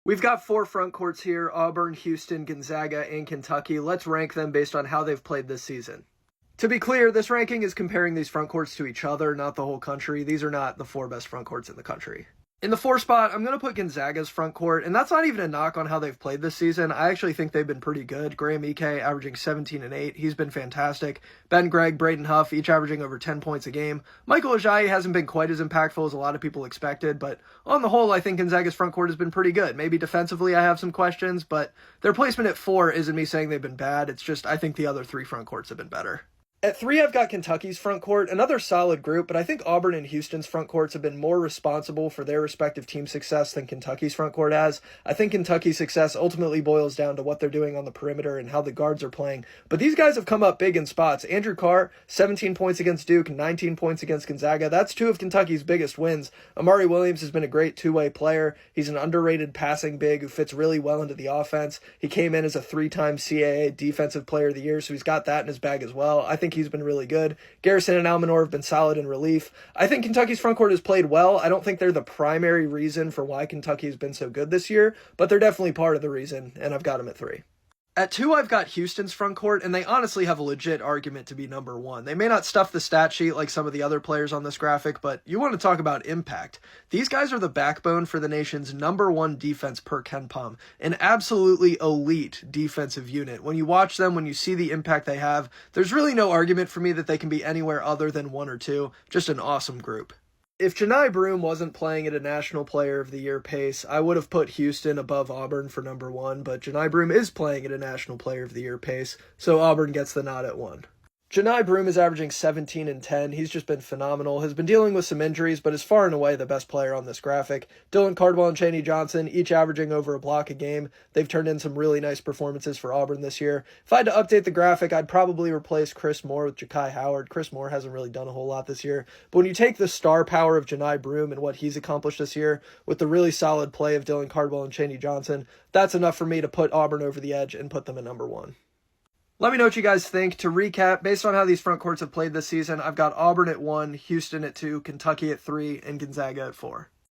We've got four front courts here: Auburn, Houston, Gonzaga, and Kentucky. Let's rank them based on how they've played this season. To be clear, this ranking is comparing these front courts to each other, not the whole country. These are not the four best front courts in the country. In the 4 spot, I'm going to put Gonzaga's front court, and that's not even a knock on how they've played this season. I actually think they've been pretty good. Graham Ike averaging 17 and 8. He's been fantastic. Ben Gregg, Braden Huff, each averaging over 10 points a game. Michael Ajayi hasn't been quite as impactful as a lot of people expected, but on the whole, I think Gonzaga's front court has been pretty good. Maybe defensively I have some questions, but their placement at 4 isn't me saying they've been bad. It's just I think the other 3 front courts have been better. At 3, I've got Kentucky's front court, another solid group, but I think Auburn and Houston's front courts have been more responsible for their respective team success than Kentucky's front court has. I think Kentucky's success ultimately boils down to what they're doing on the perimeter and how the guards are playing, but these guys have come up big in spots. Andrew Carr, 17 points against Duke, 19 points against Gonzaga. That's 2 of Kentucky's biggest wins. Amari Williams has been a great two-way player. He's an underrated passing big who fits really well into the offense. He came in as a 3-time CAA Defensive Player of the Year, so he's got that in his bag as well. I think he's been really good. Garrison and Almanor have been solid in relief. I think Kentucky's front court has played well. I don't think they're the primary reason for why Kentucky has been so good this year, but they're definitely part of the reason, and I've got them at 3. At 2, I've got Houston's front court, and they honestly have a legit argument to be number 1. They may not stuff the stat sheet like some of the other players on this graphic, but you want to talk about impact. These guys are the backbone for the nation's number 1 defense per KenPom, an absolutely elite defensive unit. When you watch them, when you see the impact they have, there's really no argument for me that they can be anywhere other than 1 or 2. Just an awesome group. If Johni Broome wasn't playing at a National Player of the Year pace, I would have put Houston above Auburn for number 1, but Johni Broome is playing at a National Player of the Year pace, so Auburn gets the nod at 1. Johni Broome is averaging 17 and 10. He's just been phenomenal. Has been dealing with some injuries, but is far and away the best player on this graphic. Dylan Cardwell and Chaney Johnson, each averaging over a block a game. They've turned in some really nice performances for Auburn this year. If I had to update the graphic, I'd probably replace Chris Moore with Ja'Kai Howard. Chris Moore hasn't really done a whole lot this year. But when you take the star power of Johni Broome and what he's accomplished this year, with the really solid play of Dylan Cardwell and Chaney Johnson, that's enough for me to put Auburn over the edge and put them at number 1. Let me know what you guys think. To recap, based on how these front courts have played this season, I've got Auburn at 1, Houston at 2, Kentucky at 3, and Gonzaga at 4.